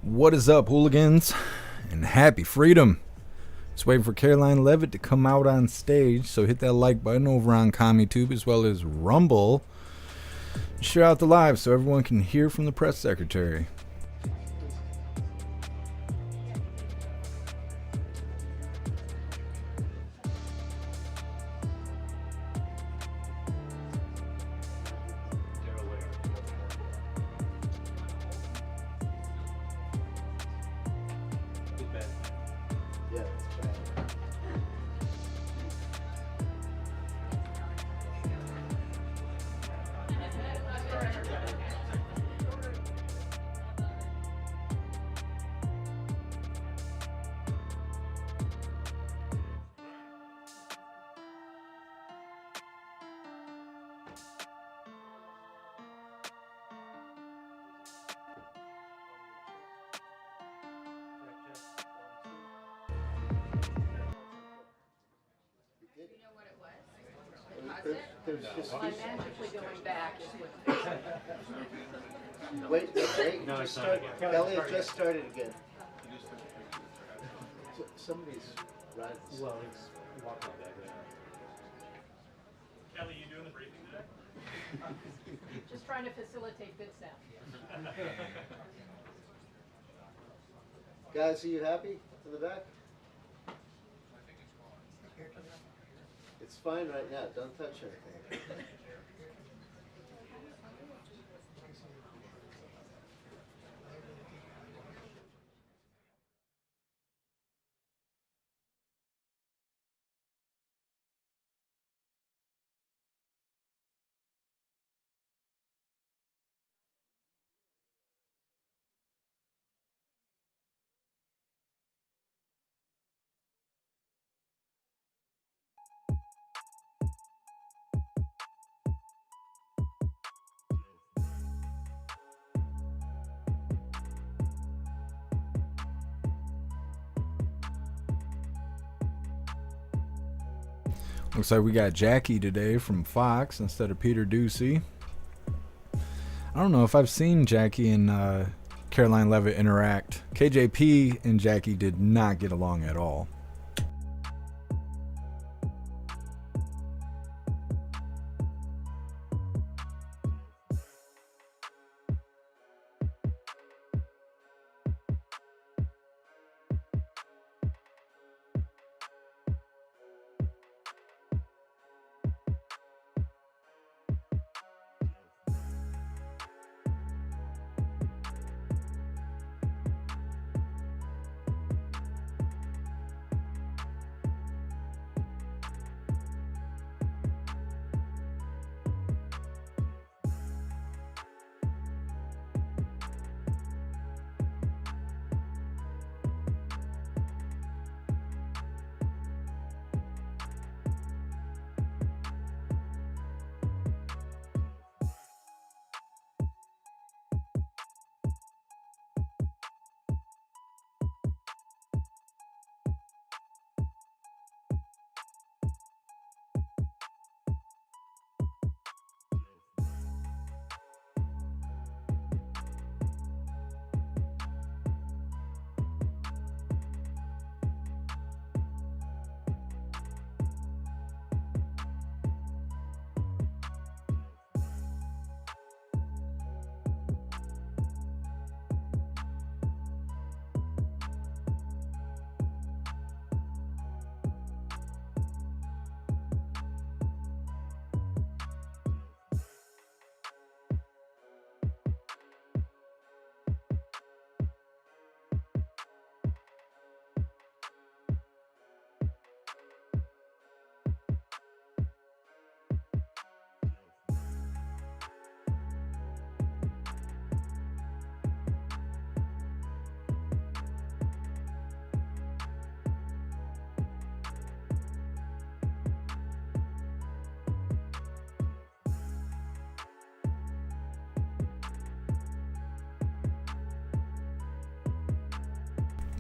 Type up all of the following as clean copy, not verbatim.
What is up, hooligans? And happy freedom. Just waiting for Karoline Leavitt to come out on stage, so hit that like button over on CommieTube as well as Rumble. Share out the live so everyone can hear from the press secretary. There's just magically going back is what. Wait. No, it's not. Kelly, it just started again. Somebody's riding. Well, it's walking back there. Kelly, you doing the briefing today? Just trying to facilitate good sound. Guys, are you happy in the back? It's fine right now. Don't touch anything. Looks like we got Jackie today from Fox instead of Peter Ducey. I don't know if I've seen Jackie and Karoline Leavitt interact. KJP and Jackie did not get along at all.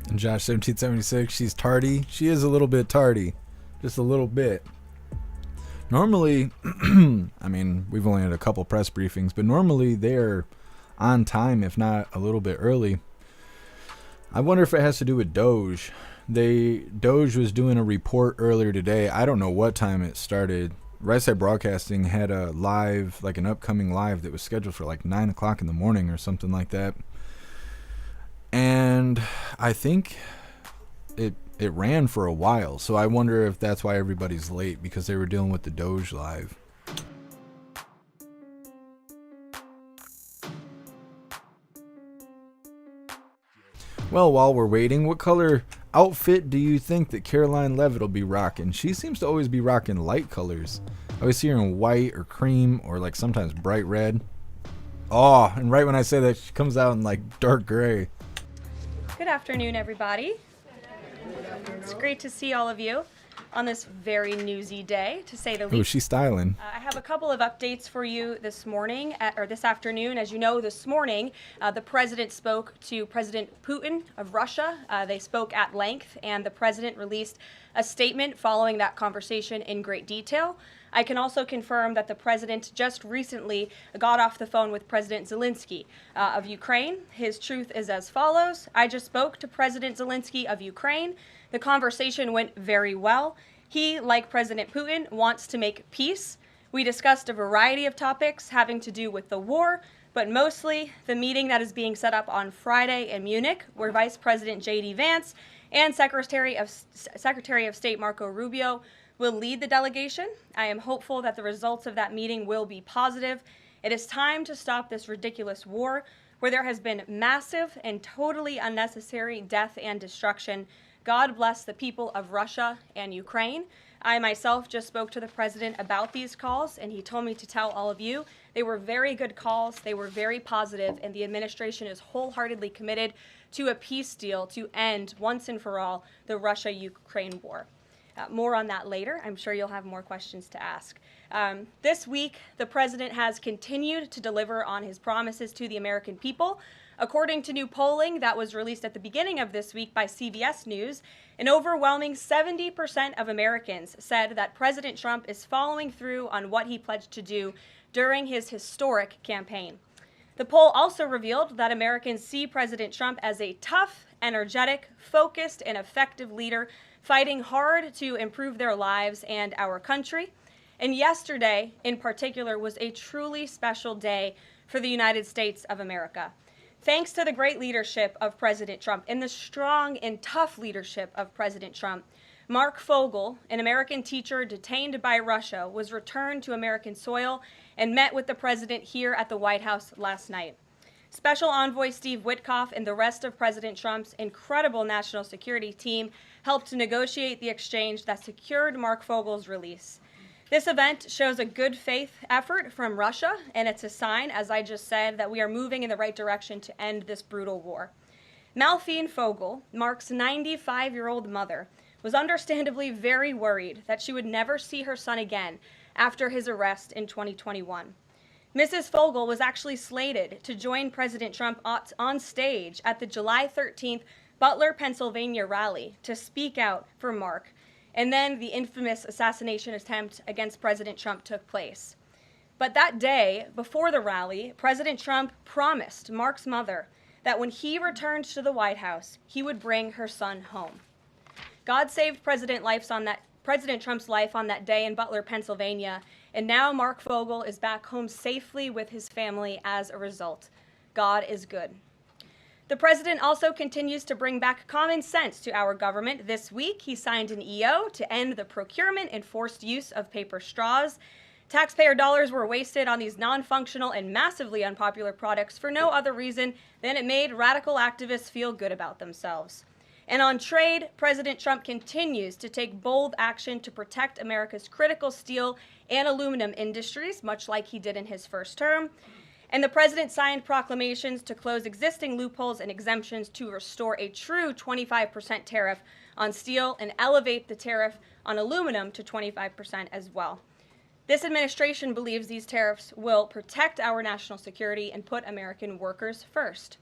And Josh 1776, she's tardy. She is a little bit tardy. Just a little bit. Normally, I mean, we've only had a couple press briefings, but normally they're on time, if not a little bit early. I wonder if it has to do with DOGE. DOGE was doing a report earlier today. I don't know what time it started. Right Side Broadcasting had a live, like an upcoming live that was scheduled for like 9 o'clock in the morning or something like that. And I think it ran for a while. So I wonder if that's why everybody's late, because they were dealing with the DOGE live. Well, while we're waiting, what color outfit do you think that Karoline Leavitt will be rocking? She seems to always be rocking light colors. I always see her in white or cream or like sometimes bright red. Oh, and right when I say that, she comes out in like dark gray. Good afternoon, everybody. It's great to see all of you on this very newsy day, to say the least. Oh, she's styling. I have a couple of updates for you this morning, or this afternoon. As you know, this morning, the president spoke to President Putin of Russia. They spoke at length, and the president released a statement following that conversation in great detail. I can also confirm that the president just recently got off the phone with President Zelensky of Ukraine. His truth is as follows. I just spoke to President Zelensky of Ukraine. The conversation went very well. He, like President Putin, wants to make peace. We discussed a variety of topics having to do with the war, but mostly the meeting that is being set up on Friday in Munich, where Vice President J.D. Vance and Secretary of State Marco Rubio will lead the delegation. I am hopeful that the results of that meeting will be positive. It is time to stop this ridiculous war where there has been massive and totally unnecessary death and destruction. God bless the people of Russia and Ukraine. I myself just spoke to the president about these calls, and he told me to tell all of you they were very good calls, they were very positive, and the administration is wholeheartedly committed to a peace deal to end once and for all the Russia-Ukraine war. More on that later. I'm sure you'll have more questions to ask. This week, the president has continued to deliver on his promises to the American people. According to new polling that was released at the beginning of this week by CBS News, an overwhelming 70% of Americans said that President Trump is following through on what he pledged to do during his historic campaign. The poll also revealed that Americans see President Trump as a tough, energetic, focused, and effective leader fighting hard to improve their lives and our country. And yesterday, in particular, was a truly special day for the United States of America. Thanks to the great leadership of President Trump and the strong and tough leadership of President Trump, Mark Fogel, an American teacher detained by Russia, was returned to American soil and met with the president here at the White House last night. Special Envoy Steve Witkoff and the rest of President Trump's incredible national security team helped negotiate the exchange that secured Mark Fogel's release. This event shows a good faith effort from Russia, and it's a sign, as I just said, that we are moving in the right direction to end this brutal war. Malphine Fogel, Mark's 95-year-old mother, was understandably very worried that she would never see her son again after his arrest in 2021. Mrs. Fogel was actually slated to join President Trump on stage at the July 13th Butler, Pennsylvania rally to speak out for Mark, and then the infamous assassination attempt against President Trump took place. But that day, before the rally, President Trump promised Mark's mother that when he returned to the White House, he would bring her son home. God saved President Trump's life on that day in Butler, Pennsylvania, and now Mark Fogel is back home safely with his family as a result. God is good. The president also continues to bring back common sense to our government. This week, he signed an EO to end the procurement and forced use of paper straws. Taxpayer dollars were wasted on these non-functional and massively unpopular products for no other reason than it made radical activists feel good about themselves. And on trade, President Trump continues to take bold action to protect America's critical steel and aluminum industries, much like he did in his first term. And the president signed proclamations to close existing loopholes and exemptions to restore a true 25% tariff on steel and elevate the tariff on aluminum to 25% as well. This administration believes these tariffs will protect our national security and put American workers first.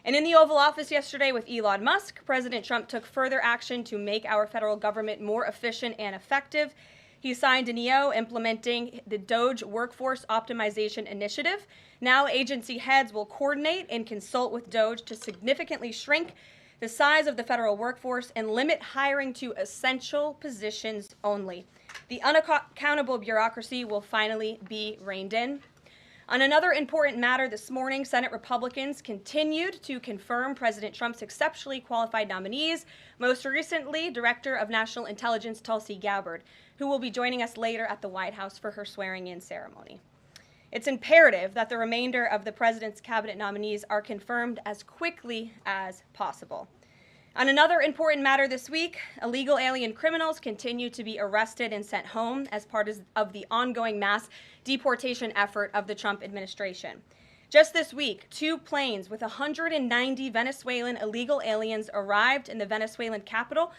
And in the Oval Office yesterday with Elon Musk, President Trump took further action to make our federal government more efficient and effective. He signed an EO implementing the DOGE Workforce Optimization Initiative. Now agency heads will coordinate and consult with DOGE to significantly shrink the size of the federal workforce, and limit hiring to essential positions only. The unaccountable bureaucracy will finally be reined in. On another important matter this morning, Senate Republicans continued to confirm President Trump's exceptionally qualified nominees, most recently Director of National Intelligence Tulsi Gabbard, who will be joining us later at the White House for her swearing-in ceremony. It's imperative that the remainder of the president's cabinet nominees are confirmed as quickly as possible. On another important matter this week, illegal alien criminals continue to be arrested and sent home as part of the ongoing mass deportation effort of the Trump administration. Just this week, 2 planes with 190 Venezuelan illegal aliens arrived in the Venezuelan capital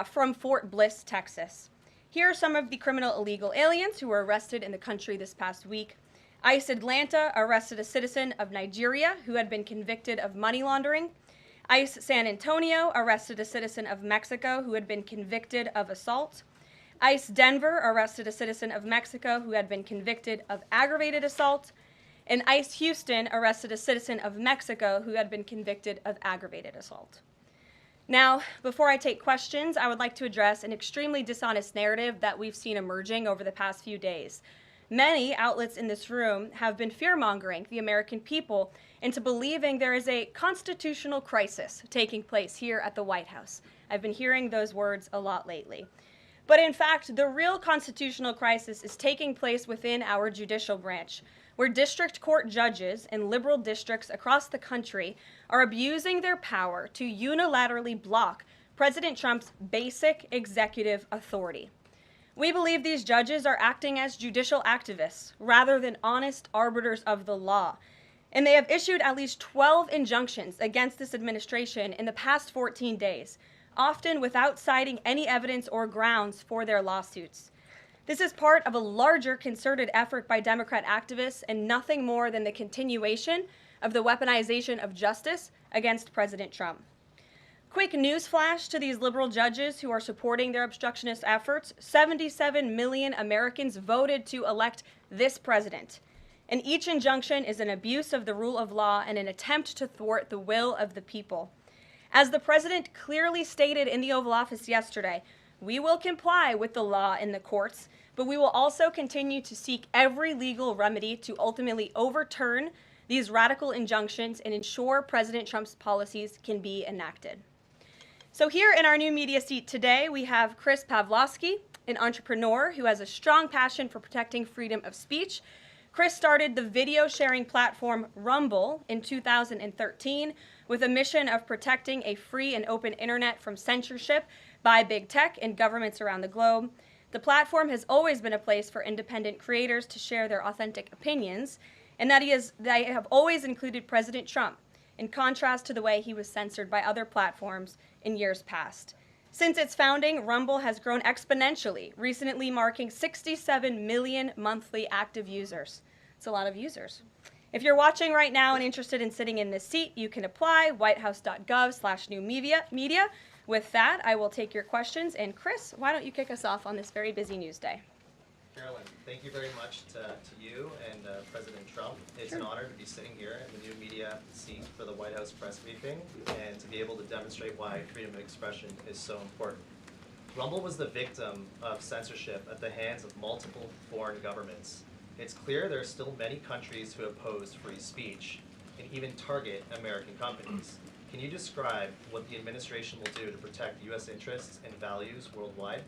from Fort Bliss, Texas. Here are some of the criminal illegal aliens who were arrested in the country this past week. ICE Atlanta arrested a citizen of Nigeria who had been convicted of money laundering. ICE San Antonio arrested a citizen of Mexico who had been convicted of assault. ICE Denver arrested a citizen of Mexico who had been convicted of aggravated assault. And ICE Houston arrested a citizen of Mexico who had been convicted of aggravated assault. Now, before I take questions, I would like to address an extremely dishonest narrative that we've seen emerging over the past few days. Many outlets in this room have been fear-mongering the American people into believing there is a constitutional crisis taking place here at the White House. I've been hearing those words a lot lately. But in fact, the real constitutional crisis is taking place within our judicial branch, where district court judges in liberal districts across the country are abusing their power to unilaterally block President Trump's basic executive authority. We believe these judges are acting as judicial activists rather than honest arbiters of the law. And they have issued at least 12 injunctions against this administration in the past 14 days, often without citing any evidence or grounds for their lawsuits. This is part of a larger concerted effort by Democrat activists and nothing more than the continuation of the weaponization of justice against President Trump. Quick news flash to these liberal judges who are supporting their obstructionist efforts: 77 million Americans voted to elect this president. And each injunction is an abuse of the rule of law and an attempt to thwart the will of the people. As the president clearly stated in the Oval Office yesterday, we will comply with the law in the courts, but we will also continue to seek every legal remedy to ultimately overturn these radical injunctions and ensure President Trump's policies can be enacted. So here in our new media seat today, we have Chris Pavlovsky, an entrepreneur who has a strong passion for protecting freedom of speech. Chris started the video sharing platform Rumble in 2013 with a mission of protecting a free and open internet from censorship by big tech and governments around the globe. The platform has always been a place for independent creators to share their authentic opinions, and they have always included President Trump, in contrast to the way he was censored by other platforms in years past. Since its founding, Rumble has grown exponentially, recently marking 67 million monthly active users. It's a lot of users. If you're watching right now and interested in sitting in this seat, you can apply, whitehouse.gov/new media. With that, I will take your questions. And Chris, why don't you kick us off on this very busy news day? Karoline, thank you very much to you and President Trump. It's an honor to be sitting here in the new media seat for the White House press briefing and to be able to demonstrate why freedom of expression is so important. Rumble was the victim of censorship at the hands of multiple foreign governments. It's clear there are still many countries who oppose free speech and even target American companies. Can you describe what the administration will do to protect U.S. interests and values worldwide?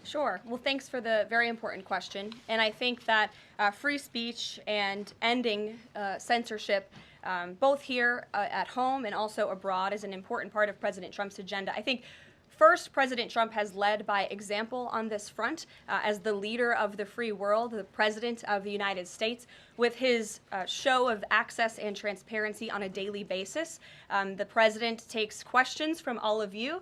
Sure. Well, thanks for the very important question. And I think that free speech and ending censorship, both here at home and also abroad, is an important part of President Trump's agenda. I think first, President Trump has led by example on this front as the leader of the free world, the president of the United States, with his show of access and transparency on a daily basis. The president takes questions from all of you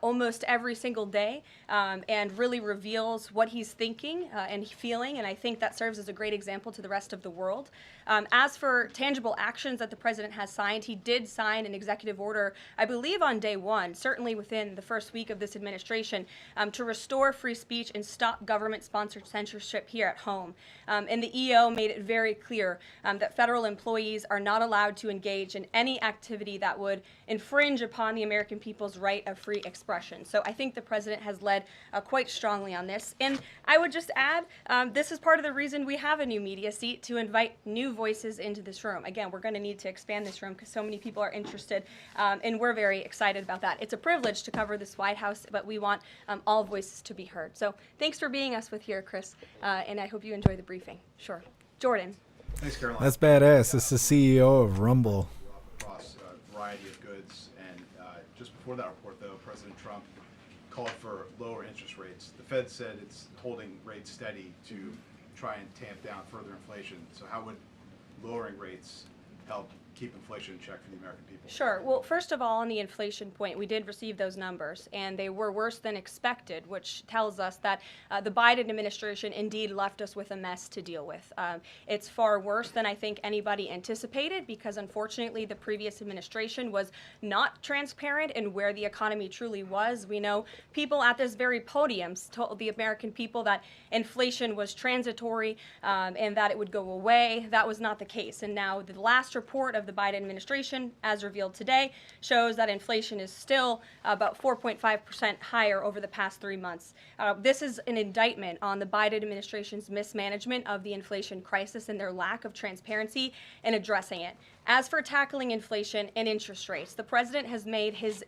almost every single day and really reveals what he's thinking and feeling, and I think that serves as a great example to the rest of the world. As for tangible actions that the president has signed, he did sign an executive order, I believe on day one, certainly within the first week of this administration, to restore free speech and stop government-sponsored censorship here at home. And the EO made it very clear that federal employees are not allowed to engage in any activity that would infringe upon the American people's right of free expression. So I think the president has led quite strongly on this. And I would just add, this is part of the reason we have a new media seat, to invite new voices into this room. Again, we're going to need to expand this room because so many people are interested, and we're very excited about that. It's a privilege to cover this White House, but we want all voices to be heard. So thanks for being us with here, Chris, and I hope you enjoy the briefing. Sure. Jordan. Thanks, Caroline. That's badass. This is the CEO of Rumble. Across a variety of goods, and just before that report, though, President Trump called for lower interest rates. The Fed said it's holding rates steady to try and tamp down further inflation. So how would lowering rates help keep inflation in check for the American people? Sure. Well, first of all, on the inflation point, we did receive those numbers, and they were worse than expected, which tells us that the Biden administration indeed left us with a mess to deal with. It's far worse than I think anybody anticipated, because unfortunately the previous administration was not transparent in where the economy truly was. We know people at this very podium told the American people that inflation was transitory and that it would go away. That was not the case. And now the last report of the Biden administration, as revealed today, shows that inflation is still about 4.5% higher over the past 3 months. This is an indictment on the Biden administration's mismanagement of the inflation crisis and their lack of transparency in addressing it. As for tackling inflation and interest rates, the president has made his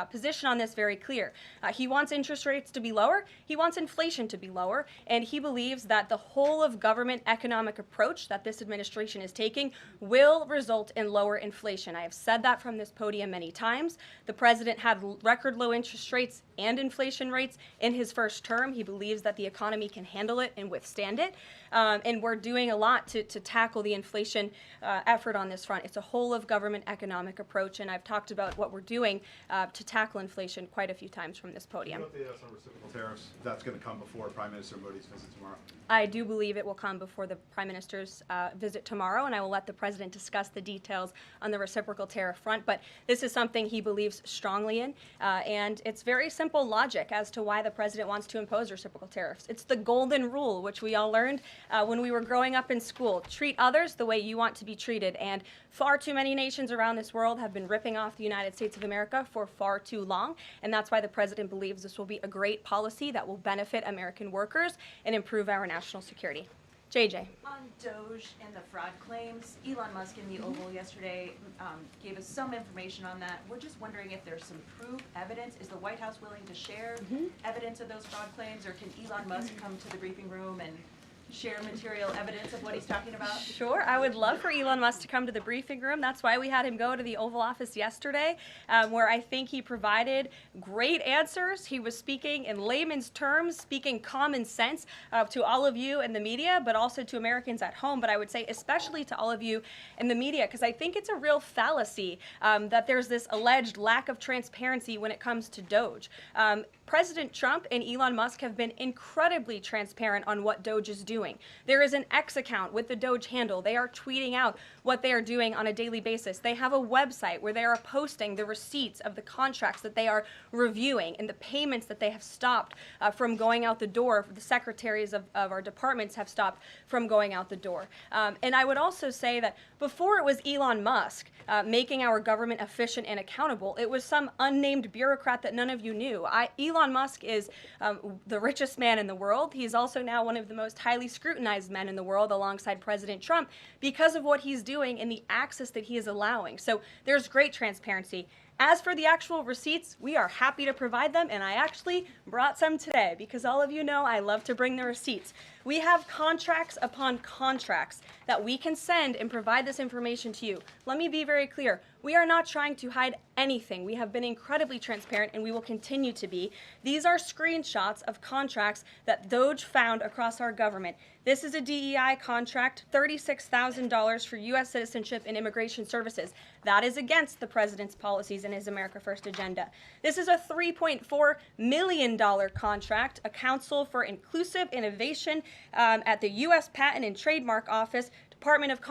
position on this very clear. He wants interest rates to be lower, he wants inflation to be lower, and he believes that the whole of government economic approach that this administration is taking will result in lower inflation. I have said that from this podium many times. The president had record low interest rates and inflation rates in his first term. He believes that the economy can handle it and withstand it. And we're doing a lot to tackle the inflation effort on this front. It's a whole of government economic approach, and I've talked about what we're doing to tackle inflation quite a few times from this podium. What about the on reciprocal tariffs? That's going to come before Prime Minister Modi's visit tomorrow. I do believe it will come before the Prime Minister's visit tomorrow, and I will let the President discuss the details on the reciprocal tariff front. But this is something he believes strongly in, and it's very simple logic as to why the President wants to impose reciprocal tariffs. It's the golden rule, which we all learned when we were growing up in school. Treat others the way you want to be treated, and far too many nations around this world have been ripping off the United States of America for far too long, and that's why the President believes this will be a great policy that will benefit American workers and improve our national security. JJ. On DOGE and the fraud claims, Elon Musk in the Oval yesterday gave us some information on that. We're just wondering if there's some proof, evidence. Is the White House willing to share evidence of those fraud claims, or can Elon Musk come to the briefing room and share material evidence of what he's talking about? Sure. I would love for Elon Musk to come to the briefing room. That's why we had him go to the Oval Office yesterday, where I think he provided great answers. He was speaking in layman's terms, speaking common sense to all of you in the media, but also to Americans at home. But I would say especially to all of you in the media, because I think it's a real fallacy that there's this alleged lack of transparency when it comes to DOGE. President Trump and Elon Musk have been incredibly transparent on what DOGE is doing. There is an X account with the DOGE handle. They are tweeting out what they are doing on a daily basis. They have a website where they are posting the receipts of the contracts that they are reviewing and the payments that they have stopped from going out the door. The secretaries of our departments have stopped from going out the door. And I would also say that before it was Elon Musk making our government efficient and accountable, it was some unnamed bureaucrat that none of you knew. Elon Musk is the richest man in the world. He's also now one of the most highly scrutinized men in the world alongside President Trump because of what he's doing and the access that he is allowing. So there's great transparency. As for the actual receipts, we are happy to provide them, and I actually brought some today because all of you know I love to bring the receipts. We have contracts upon contracts that we can send and provide this information to you. Let me be very clear. We are not trying to hide anything. We have been incredibly transparent, and we will continue to be. These are screenshots of contracts that DOGE found across our government. This is a DEI contract, $36,000 for U.S. citizenship and immigration services. That is against the president's policies and his America First agenda. This is a $3.4 million contract, a Council for Inclusive Innovation at the U.S. Patent and Trademark Office, Department of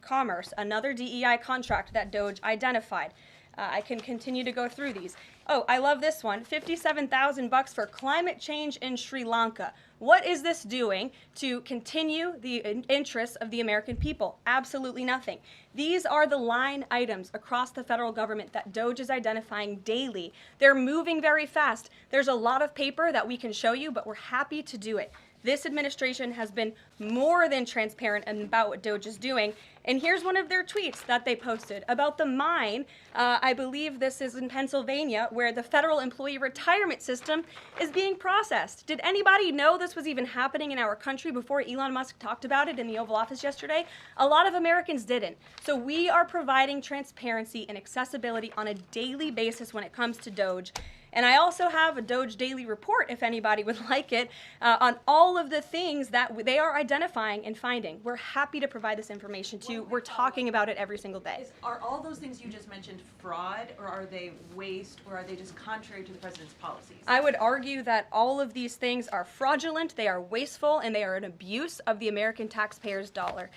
Commerce, another DEI contract that DOGE identified. I can continue to go through these. Oh, I love this one. $57,000 for climate change in Sri Lanka. What is this doing to continue the interests of the American people? Absolutely nothing. These are the line items across the federal government that DOGE is identifying daily. They're moving very fast. There's a lot of paper that we can show you, but we're happy to do it. This administration has been more than transparent about what DOGE is doing. And here's one of their tweets that they posted about the mine. I believe this is in Pennsylvania, where the federal employee retirement system is being processed. Did anybody know this was even happening in our country before Elon Musk talked about it in the Oval Office yesterday? A lot of Americans didn't. So we are providing transparency and accessibility on a daily basis when it comes to DOGE. And I also have a DOGE daily report, if anybody would like it, on all of the things that they are identifying and finding. We're happy to provide this information to you. We're talking about it every single day. Are all those things you just mentioned fraud, or are they waste, or are they just contrary to the president's policies? I would argue that all of these things are fraudulent, they are wasteful, and they are an abuse of the American taxpayer's dollar.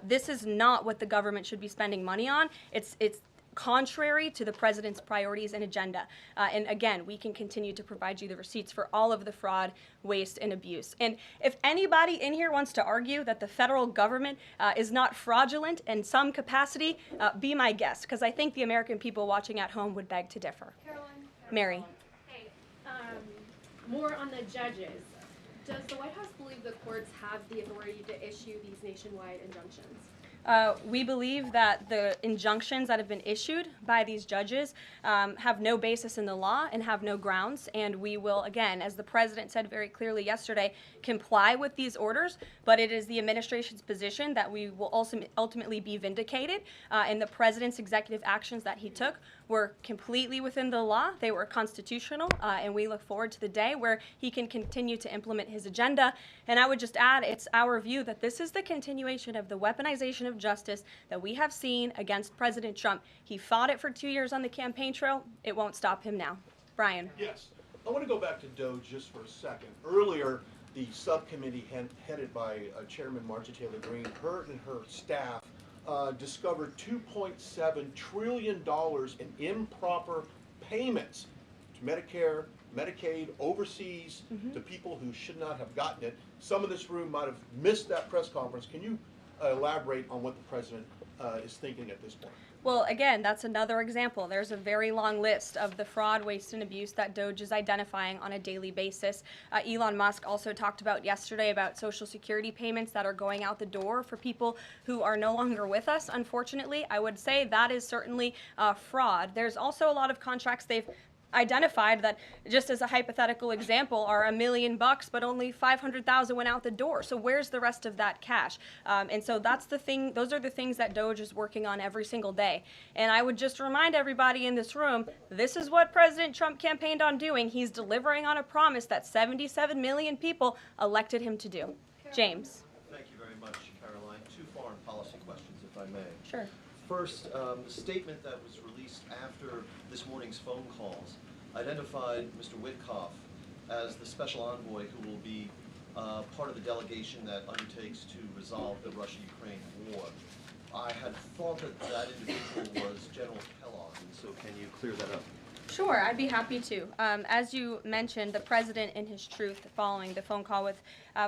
This is not what the government should be spending money on. It's contrary to the president's priorities and agenda. And again, we can continue to provide you the receipts for all of the fraud, waste, and abuse. And if anybody in here wants to argue that the federal government is not fraudulent in some capacity, be my guest, because I think the American people watching at home would beg to differ. Karoline? Mary. Hey, more on the judges. Does the White House believe the courts have the authority to issue these nationwide injunctions? We believe that the injunctions that have been issued by these judges have no basis in the law and have no grounds, and we will, again, as the president said very clearly yesterday, comply with these orders, but it is the administration's position that we will also ultimately be vindicated, and the president's executive actions that he took were completely within the law, they were constitutional, and we look forward to the day where he can continue to implement his agenda. And I would just add, it's our view that this is the continuation of the weaponization of justice that we have seen against President Trump. He fought it for 2 years on the campaign trail. It won't stop him now. Brian. Yes. I want to go back to DOGE just for a second. Earlier, the subcommittee headed by Chairman Marjorie Taylor Greene, her and her staff discovered $2.7 trillion in improper payments to Medicare, Medicaid, overseas, to people who should not have gotten it. Some of this room might have missed that press conference. Can you elaborate on what the president is thinking at this point? Well, again, that's another example. There's a very long list of the fraud, waste, and abuse that DOGE is identifying on a daily basis. Elon Musk also talked about yesterday about Social Security payments that are going out the door for people who are no longer with us, unfortunately. I would say that is certainly fraud. There's also a lot of contracts they've identified that, just as a hypothetical example, are $1 million, but only 500,000 went out the door. So where's the rest of that cash? And so that's the thing. Those are the things that DOGE is working on every single day. And I would just remind everybody in this room, this is what President Trump campaigned on doing. He's delivering on a promise that 77 million people elected him to do. James. Thank you very much, Karoline. Two foreign policy questions, if I may. Sure. First, the statement that was released after this morning's phone calls identified Mr. Witkoff as the special envoy who will be part of the delegation that undertakes to resolve the Russia-Ukraine war. I had thought that that individual was General Kellogg, and so can you clear that up? Sure, I'd be happy to. As you mentioned, the president, in his truth, following the phone call with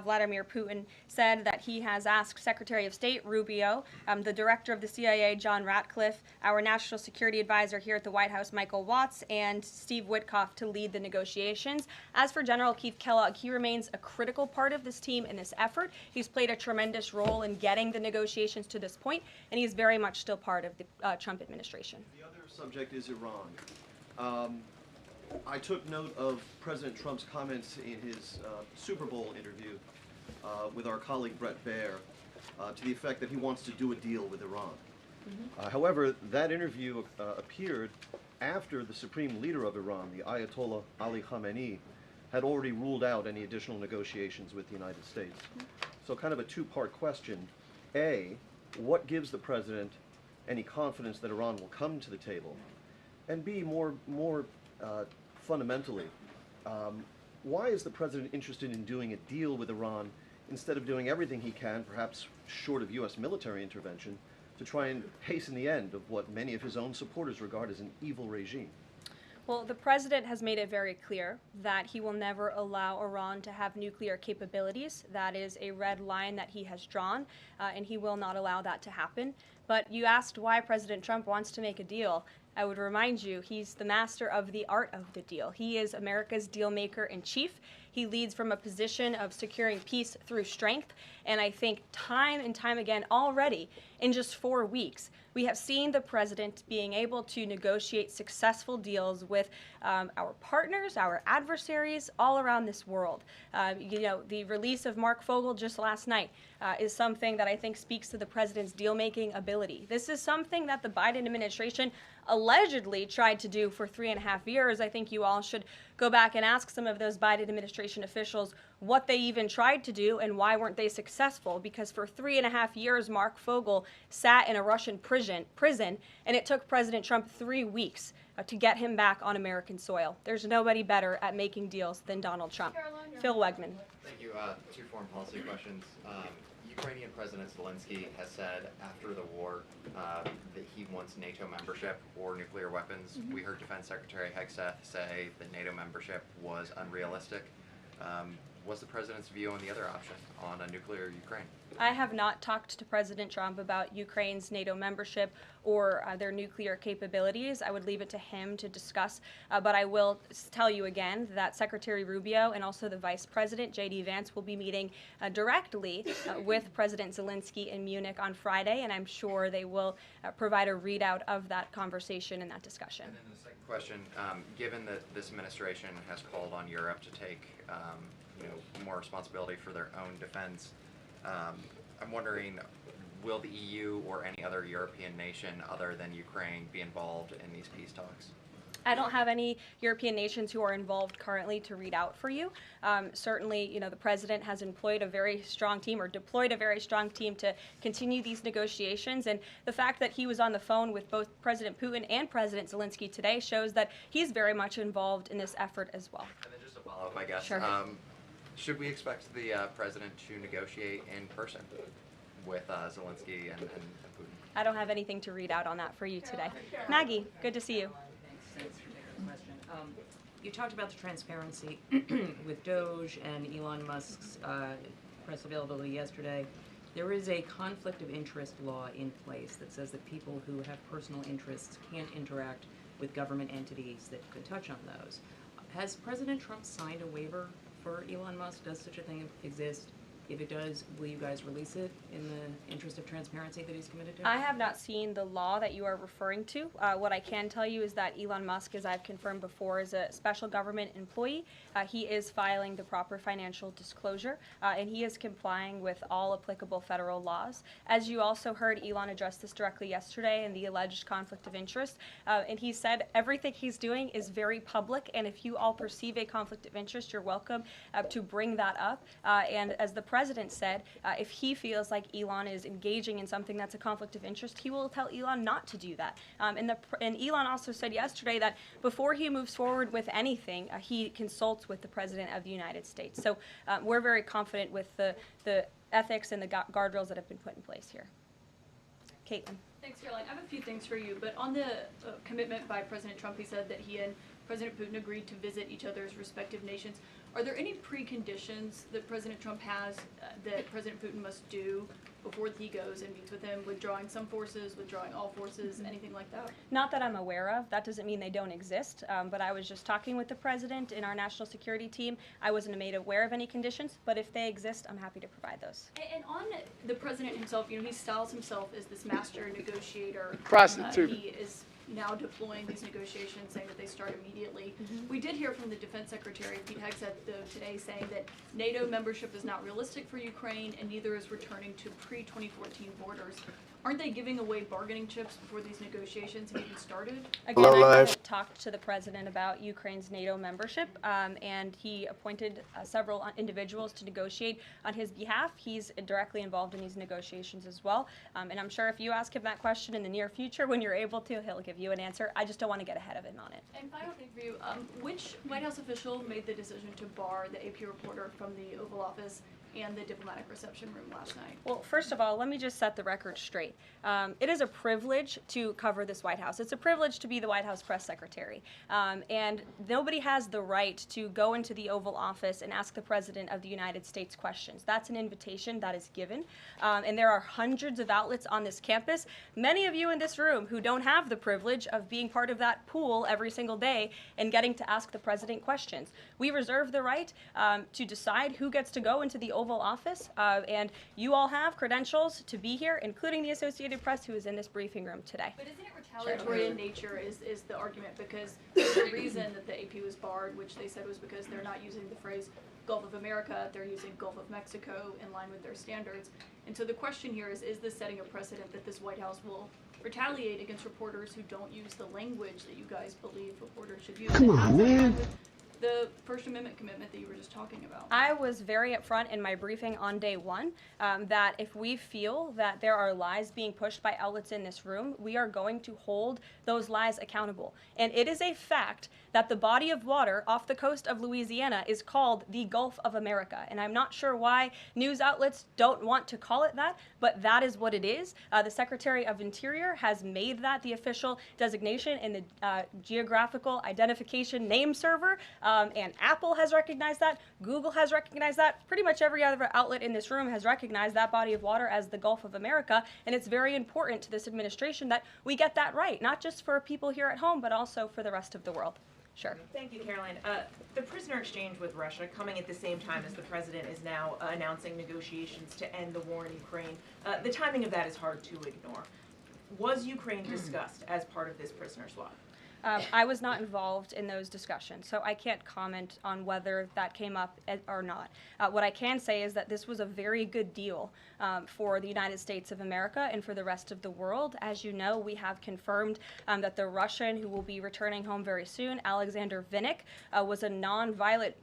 Vladimir Putin, said that he has asked Secretary of State Rubio, the director of the CIA, John Ratcliffe, our national security advisor here at the White House, Michael Watts, and Steve Witkoff to lead the negotiations. As for General Keith Kellogg, he remains a critical part of this team in this effort. He's played a tremendous role in getting the negotiations to this point, and he's very much still part of the Trump administration. The other subject is Iran. I took note of President Trump's comments in his Super Bowl interview with our colleague Brett Baer to the effect that he wants to do a deal with Iran. However, that interview appeared after the supreme leader of Iran, the Ayatollah Ali Khamenei, had already ruled out any additional negotiations with the United States. So kind of a two-part question. A, what gives the president any confidence that Iran will come to the table? And B, more fundamentally, why is the president interested in doing a deal with Iran instead of doing everything he can, perhaps short of U.S. military intervention, to try and hasten the end of what many of his own supporters regard as an evil regime? Well, the president has made it very clear that he will never allow Iran to have nuclear capabilities. That is a red line that he has drawn, and he will not allow that to happen. But you asked why President Trump wants to make a deal. I would remind you, he's the master of the art of the deal. He is America's deal maker in chief. He leads from a position of securing peace through strength. And I think time and time again already, in just 4 weeks, we have seen the president being able to negotiate successful deals with our partners, our adversaries all around this world. You know, the release of Mark Fogel just last night is something that I think speaks to the president's deal-making ability. This is something that the Biden administration allegedly tried to do for 3.5 years. I think you all should go back and ask some of those Biden administration officials what they even tried to do and why weren't they successful, because for 3.5 years Mark Fogel sat in a Russian prison and it took President Trump 3 weeks to get him back on American soil. There's nobody better at making deals than Donald Trump. Phil Wegman. Thank you. 2 foreign policy questions. Ukrainian President Zelensky has said after the war that he wants NATO membership or nuclear weapons. We heard Defense Secretary Hegseth say that NATO membership was unrealistic. What's the president's view on the other option, on a nuclear Ukraine? I have not talked to President Trump about Ukraine's NATO membership or their nuclear capabilities. I would leave it to him to discuss. But I will tell you again that Secretary Rubio and also the Vice President, J.D. Vance, will be meeting directly with President Zelensky in Munich on Friday, and I'm sure they will provide a readout of that conversation and that discussion. And then the second question, given that this administration has called on Europe to take more responsibility for their own defense, I'm wondering, will the EU or any other European nation other than Ukraine be involved in these peace talks? I don't have any European nations who are involved currently to read out for you. Certainly, you know, the president has employed a very strong team or deployed a very strong team to continue these negotiations. And the fact that he was on the phone with both President Putin and President Zelensky today shows that he's very much involved in this effort as well. And then just a follow-up, I guess. Sure. Should we expect the president to negotiate in person with Zelensky and Putin? I don't have anything to read out on that for you today. Maggie, good to see you. Thanks for taking the question. You talked about the transparency with DOGE and Elon Musk's press availability yesterday. There is a conflict of interest law in place that says that people who have personal interests can't interact with government entities that could touch on those. Has President Trump signed a waiver for Elon Musk? Does such a thing exist? If it does, will you guys release it in the interest of transparency that he's committed to? I have not seen the law that you are referring to. What I can tell you is that Elon Musk, as I've confirmed before, is a special government employee. He is filing the proper financial disclosure, and he is complying with all applicable federal laws. As you also heard, Elon address this directly yesterday in the alleged conflict of interest, and he said everything he's doing is very public, and if you all perceive a conflict of interest, you're welcome to bring that up. And as the president said, if he feels like Elon is engaging in something that's a conflict of interest, he will tell Elon not to do that. And Elon also said yesterday that before he moves forward with anything, he consults with the President of the United States. So we're very confident with the ethics and the guardrails that have been put in place here. Caitlin. Thanks, Karoline. I have a few things for you, but on the commitment by President Trump, he said that he and President Putin agreed to visit each other's respective nations. Are there any preconditions that President Trump has that President Putin must do before he goes and meets with him, withdrawing some forces, withdrawing all forces, anything like that? Not that I'm aware of. That doesn't mean they don't exist, but I was just talking with the president in our national security team. I wasn't made aware of any conditions, but if they exist, I'm happy to provide those. And on the president himself, you know, he styles himself as this master negotiator. Prostitute. He is now deploying these negotiations, saying that they start immediately. We did hear from the Defense Secretary, Pete Hegseth, though, today saying that NATO membership is not realistic for Ukraine, and neither is returning to pre-2014 borders. Aren't they giving away bargaining chips before these negotiations have even started? Again, I haven't talked to the president about Ukraine's NATO membership, and he appointed several individuals to negotiate on his behalf. He's directly involved in these negotiations as well, and I'm sure if you ask him that question in the near future, when you're able to, he'll give you an answer. I just don't want to get ahead of him on it. And final thing for you, which White House official made the decision to bar the AP reporter from the Oval Office and the diplomatic reception room last night? Well, first of all, let me just set the record straight. It is a privilege to cover this White House. It's a privilege to be the White House press secretary. And nobody has the right to go into the Oval Office and ask the President of the United States questions. That's an invitation that is given. And there are hundreds of outlets on this campus, many of you in this room who don't have the privilege of being part of that pool every single day and getting to ask the President questions. We reserve the right to decide who gets to go into the Oval Office, and you all have credentials to be here, including the Associated Press, who is in this briefing room today. But isn't it retaliatory in nature is the argument, because the reason that the AP was barred, which they said was because they're not using the phrase Gulf of America, they're using Gulf of Mexico in line with their standards. And so the question here is this setting a precedent that this White House will retaliate against reporters who don't use the language that you guys believe reporters should use? Come on, man. The First Amendment commitment that you were just talking about. I was very upfront in my briefing on day one that if we feel that there are lies being pushed by outlets in this room, we are going to hold those lies accountable. And it is a fact that the body of water off the coast of Louisiana is called the Gulf of America. And I'm not sure why news outlets don't want to call it that, but that is what it is. The Secretary of Interior has made that the official designation in the Geographical Identification Name Server. And Apple has recognized that, Google has recognized that, pretty much every other outlet in this room has recognized that body of water as the Gulf of America, and it's very important to this administration that we get that right, not just for people here at home, but also for the rest of the world. Sure. Thank you, Karoline. The prisoner exchange with Russia coming at the same time as the president is now announcing negotiations to end the war in Ukraine. The timing of that is hard to ignore. Was Ukraine discussed as part of this prisoner swap? I was not involved in those discussions, so I can't comment on whether that came up or not. What I can say is that this was a very good deal for the United States of America and for the rest of the world. As you know, we have confirmed that the Russian who will be returning home very soon, Alexander Vinnik, was a non-violent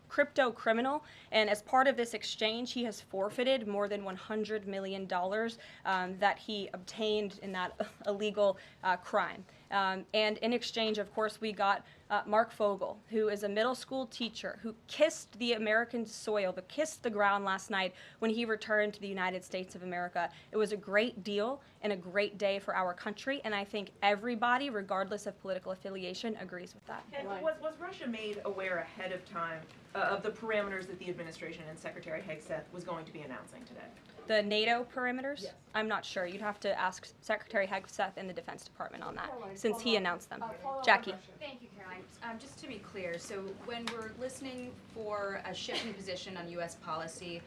crypto criminal, and as part of this exchange, he has forfeited more than $100 million that he obtained in that illegal crime. And in exchange, of course, we got Mark Fogel, who is a middle school teacher who kissed the American soil, but kissed the ground last night when he returned to the United States of America. It was a great deal and a great day for our country, and I think everybody, regardless of political affiliation, agrees with that. And was Russia made aware ahead of time of the parameters that the administration and Secretary Hegseth was going to be announcing today? The NATO perimeters? Yes. I'm not sure. You'd have to ask Secretary Hegseth in the Defense Department on that, since he announced them. Jackie. Thank you, Caroline. Just to be clear, so when we're listening for a shift in position on U.S. policy,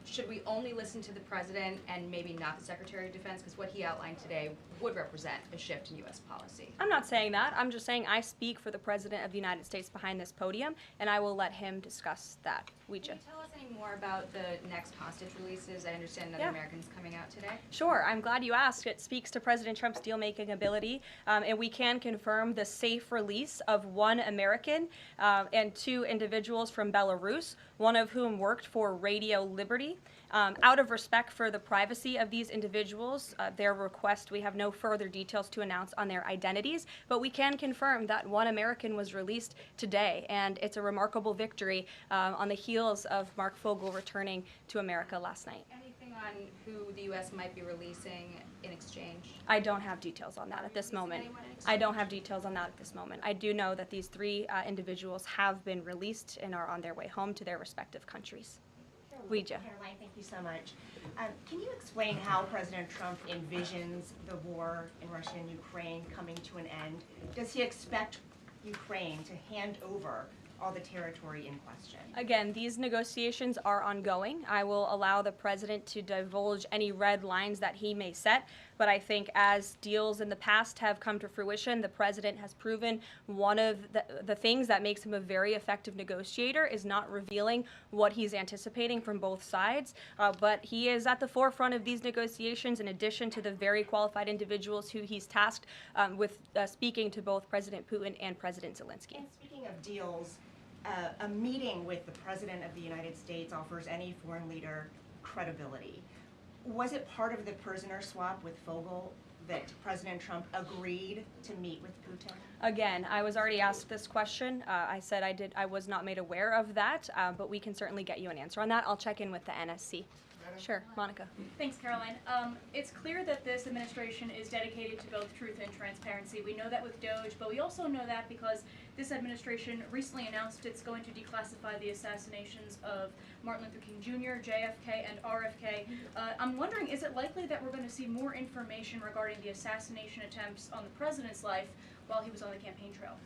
should we only listen to the President and maybe not the Secretary of Defense? Because what he outlined today would represent a shift in U.S. policy. I'm not saying that. I'm just saying I speak for the President of the United States behind this podium, and I will let him discuss that. Can you tell us any more about the next hostage releases? I understand another American's coming out today. Sure. I'm glad you asked. It speaks to President Trump's deal-making ability, and we can confirm the safe release of one American and two individuals from Belarus, one of whom worked for Radio Liberty. Out of respect for the privacy of these individuals, their request, we have no further details to announce on their identities, but we can confirm that one American was released today, and it's a remarkable victory on the heels of Mark Fogel returning to America last night. Anything on who the U.S. might be releasing in exchange? I don't have details on that at this moment. I don't have details on that at this moment. I do know that these three individuals have been released and are on their way home to their respective countries. Karoline, thank you so much. Can you explain how President Trump envisions the war in Russia and Ukraine coming to an end? Does he expect Ukraine to hand over all the territory in question? Again, these negotiations are ongoing. I will allow the president to divulge any red lines that he may set, but I think as deals in the past have come to fruition, the president has proven one of the things that makes him a very effective negotiator is not revealing what he's anticipating from both sides, but he is at the forefront of these negotiations in addition to the very qualified individuals who he's tasked with speaking to both President Putin and President Zelensky. And speaking of deals, a meeting with the President of the United States offers any foreign leader credibility. Was it part of the prisoner swap with Fogel that President Trump agreed to meet with Putin? Again, I was already asked this question. I said I was not made aware of that, but we can certainly get you an answer on that. I'll check in with the NSC. Sure, Monica. Thanks, Caroline. It's clear that this administration is dedicated to both truth and transparency. We know that with DOGE, but we also know that because this administration recently announced it's going to declassify the assassinations of Martin Luther King Jr., JFK, and RFK. I'm wondering, is it likely that we're going to see more information regarding the assassination attempts on the president's life while he was on the campaign trail?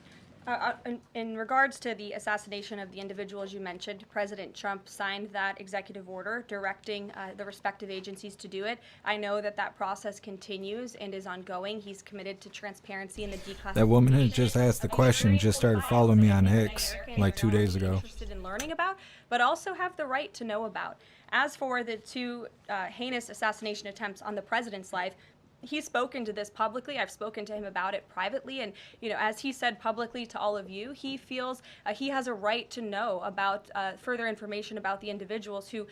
In regards to the assassination of the individuals you mentioned, President Trump signed that executive order directing the respective agencies to do it. I know that that process continues and is ongoing. He's committed to transparency in the declassification. That woman who just asked the question just started following me on X like 2 days ago. Interested in learning about, but also have the right to know about. As for the two heinous assassination attempts on the president's life, he's spoken to this publicly. I've spoken to him about it privately, and as he said publicly to all of you, he feels he has a right to know about further information about the individuals who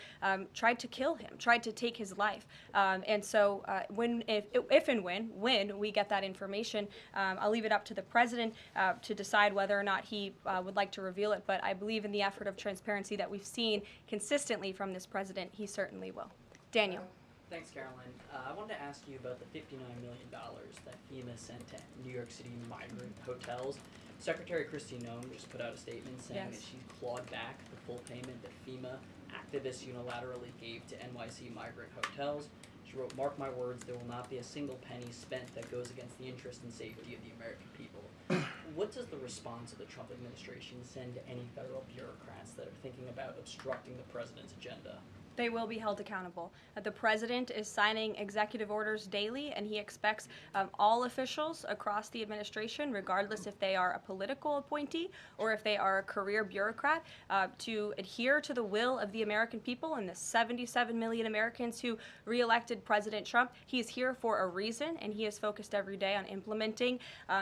tried to kill him, tried to take his life. And so, if and when we get that information, I'll leave it up to the president to decide whether or not he would like to reveal it. But I believe in the effort of transparency that we've seen consistently from this president, he certainly will. Daniel. Thanks, Caroline. I wanted to ask you about the $59 million that FEMA sent to New York City migrant hotels. Secretary Kristi Noem just put out a statement saying that she clawed back the full payment that FEMA activists unilaterally gave to NYC migrant hotels. She wrote, "Mark my words, there will not be a single penny spent that goes against the interest and safety of the American people." What does the response of the Trump administration send to any federal bureaucrats that are thinking about obstructing the president's agenda? They will be held accountable. The president is signing executive orders daily, and he expects all officials across the administration, regardless if they are a political appointee or if they are a career bureaucrat, to adhere to the will of the American people and the 77 million Americans who re-elected President Trump. He is here for a reason, and he is focused every day on implementing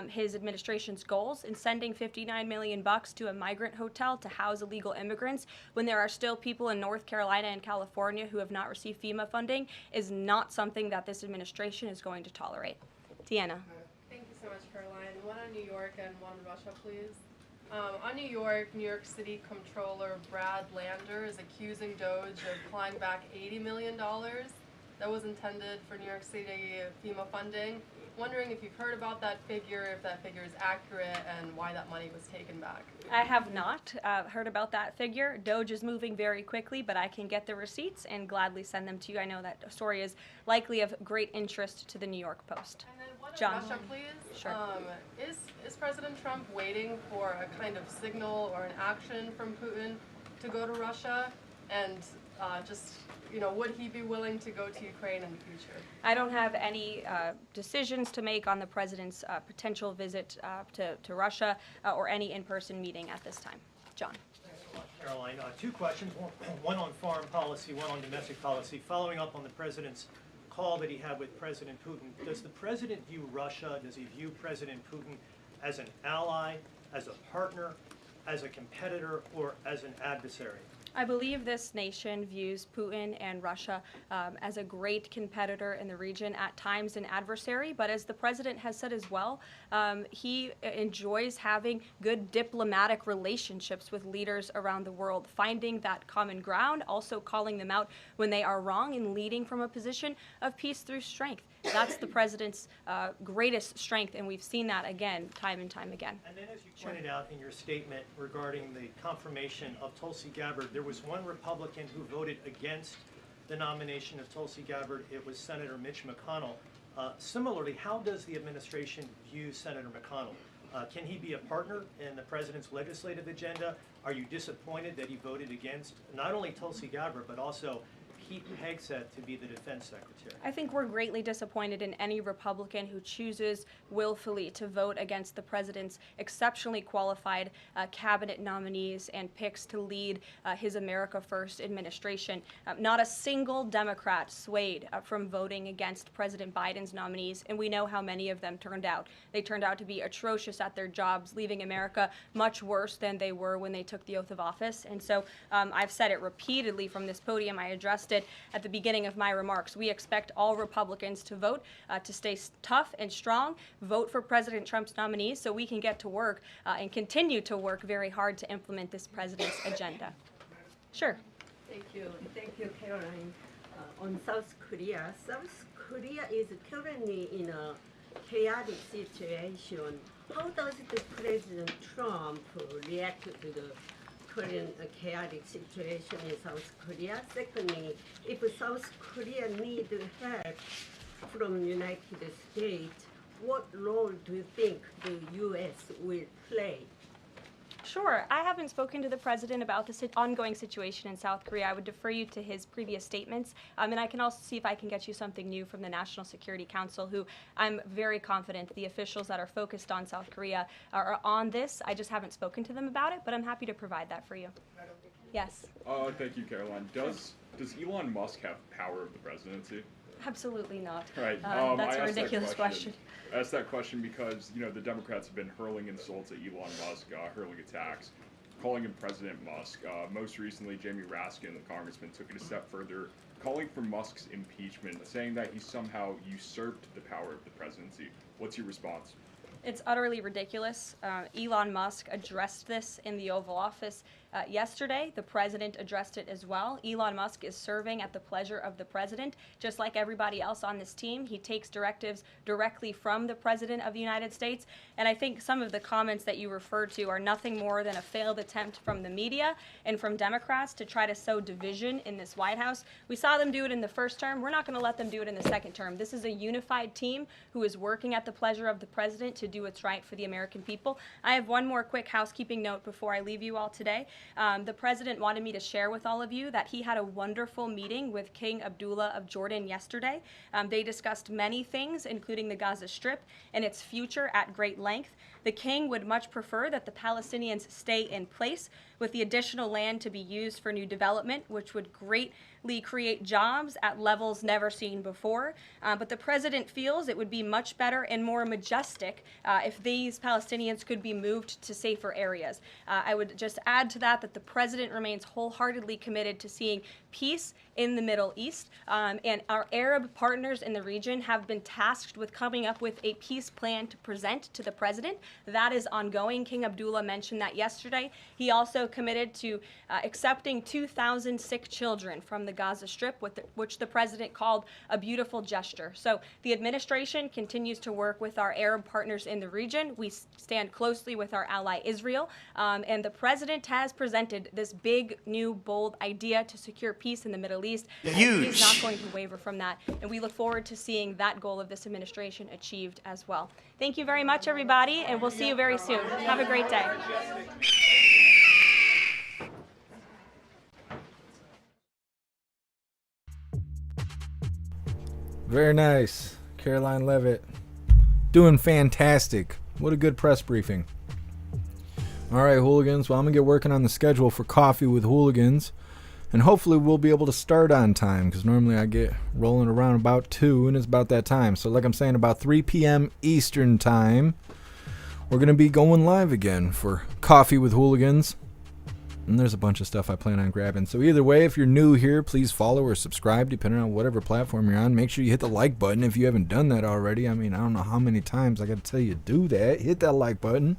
his administration's goals and sending $59 million to a migrant hotel to house illegal immigrants when there are still people in North Carolina and California who have not received FEMA funding is not something that this administration is going to tolerate. Deanna. Thank you so much, Caroline. One on New York and one on Russia, please. On New York City Comptroller Brad Lander is accusing DOGE of clawing back $80 million that was intended for New York City FEMA funding. Wondering if you've heard about that figure, if that figure is accurate, and why that money was taken back. I have not heard about that figure. DOGE is moving very quickly, but I can get the receipts and gladly send them to you. I know that story is likely of great interest to the New York Post. And then one John. on Russia, please. Sure. Is President Trump waiting for a kind of signal or an action from Putin to go to Russia? And would he be willing to go to Ukraine in the future? I don't have any decisions to make on the president's potential visit to Russia or any in-person meeting at this time. John. Thanks a lot, Caroline. Two questions, one on foreign policy, one on domestic policy. Following up on the president's call that he had with President Putin, does the president view Russia, does he view President Putin as an ally, as a partner, as a competitor, or as an adversary? I believe this nation views Putin and Russia as a great competitor in the region, at times an adversary, but as the president has said as well, he enjoys having good diplomatic relationships with leaders around the world, finding that common ground, also calling them out when they are wrong, and leading from a position of peace through strength. That's the president's greatest strength, and we've seen that again, time and time again. And then, as you pointed out in your statement regarding the confirmation of Tulsi Gabbard, there was one Republican who voted against the nomination of Tulsi Gabbard. It was Senator Mitch McConnell. Similarly, how does the administration view Senator McConnell? Can he be a partner in the president's legislative agenda? Are you disappointed that he voted against not only Tulsi Gabbard, but also Pete Hegseth to be the defense secretary? I think we're greatly disappointed in any Republican who chooses willfully to vote against the president's exceptionally qualified cabinet nominees and picks to lead his America First administration. Not a single Democrat swayed from voting against President Biden's nominees, and we know how many of them turned out. They turned out to be atrocious at their jobs, leaving America much worse than they were when they took the oath of office. And so I've said it repeatedly from this podium. I addressed it stated at the beginning of my remarks. We expect all Republicans to vote, to stay tough and strong, vote for President Trump's nominees so we can get to work and continue to work very hard to implement this president's agenda. Sure. Thank you, Caroline. On South Korea is currently in a chaotic situation. How does the President Trump react to the current chaotic situation in South Korea? Secondly, if South Korea needs help from United States, what role do you think the U.S. will play? Sure. I haven't spoken to the president about the ongoing situation in South Korea. I would defer you to his previous statements. And I can also see if I can get you something new from the National Security Council, who I'm very confident the officials that are focused on South Korea are on this. I just haven't spoken to them about it, but I'm happy to provide that for you. Yes. Thank you, Caroline. Does Elon Musk have power of the presidency? Absolutely not. Right. That's a ridiculous question. I asked that question because, the Democrats have been hurling insults at Elon Musk, hurling attacks, calling him President Musk. Most recently, Jamie Raskin, the congressman, took it a step further, calling for Musk's impeachment, saying that he somehow usurped the power of the presidency. What's your response? It's utterly ridiculous. Elon Musk addressed this in the Oval Office yesterday. The president addressed it as well. Elon Musk is serving at the pleasure of the president, just like everybody else on this team. He takes directives directly from the president of the United States. And I think some of the comments that you referred to are nothing more than a failed attempt from the media and from Democrats to try to sow division in this White House. We saw them do it in the first term. We're not going to let them do it in the second term. This is a unified team who is working at the pleasure of the president to do what's right for the American people. I have one more quick housekeeping note before I leave you all today. The president wanted me to share with all of you that he had a wonderful meeting with King Abdullah of Jordan yesterday. They discussed many things, including the Gaza Strip and its future at great length. The king would much prefer that the Palestinians stay in place, with the additional land to be used for new development, which would greatly create jobs at levels never seen before. But the president feels it would be much better and more majestic if these Palestinians could be moved to safer areas. I would just add to that the president remains wholeheartedly committed to seeing peace in the Middle East, and our Arab partners in the region have been tasked with coming up with a peace plan to present to the president. That is ongoing. King Abdullah mentioned that yesterday. He also committed to accepting 2,000 sick children from the Gaza Strip, which the president called a beautiful gesture. So the administration continues to work with our Arab partners in the region. We stand closely with our ally Israel, and the president has presented this big, new, bold idea to secure peace in the Middle East. He's not going to waver from that, and we look forward to seeing that goal of this administration achieved as well. Thank you very much, everybody, and we'll see you very soon. Have a great day. Very nice. Karoline Leavitt. Doing fantastic. What a good press briefing. All right, Hooligans. Well, I'm going to get working on the schedule for Coffee with Hooligans. And hopefully we'll be able to start on time, because normally I get rolling around about 2, and it's about that time. So like I'm saying, about 3 p.m. Eastern time, we're going to be going live again for Coffee with Hooligans. And there's a bunch of stuff I plan on grabbing. So either way, if you're new here, please follow or subscribe, depending on whatever platform you're on. Make sure you hit the like button if you haven't done that already. I mean, I don't know how many times I got to tell you to do that. Hit that like button.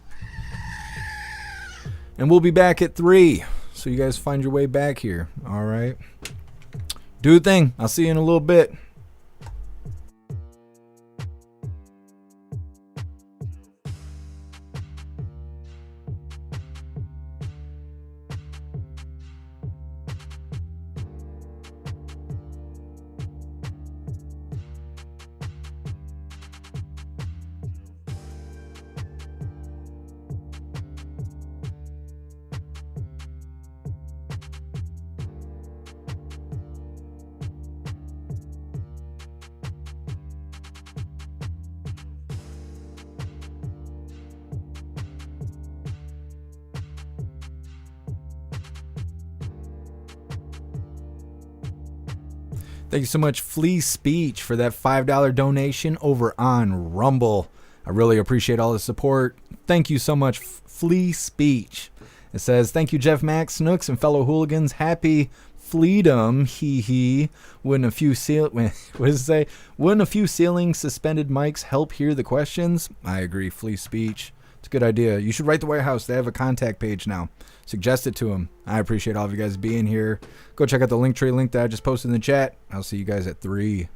And we'll be back at 3. So you guys find your way back here. All right. Do the thing. I'll see you in a little bit. Thank you so much, Flea Speech, for that $5 donation over on Rumble. I really appreciate all the support. Thank you so much, Flea Speech. It says, thank you, Jeff, Max, Snooks, and fellow hooligans. Happy freedom, hee hee. Wouldn't a few what does it say? Wouldn't a few ceiling suspended mics help hear the questions? I agree. Free speech. It's a good idea. You should write the White House. They have a contact page now. Suggest it to them. I appreciate all of you guys being here. Go check out the link tree link that I just posted in the chat. I'll see you guys at 3.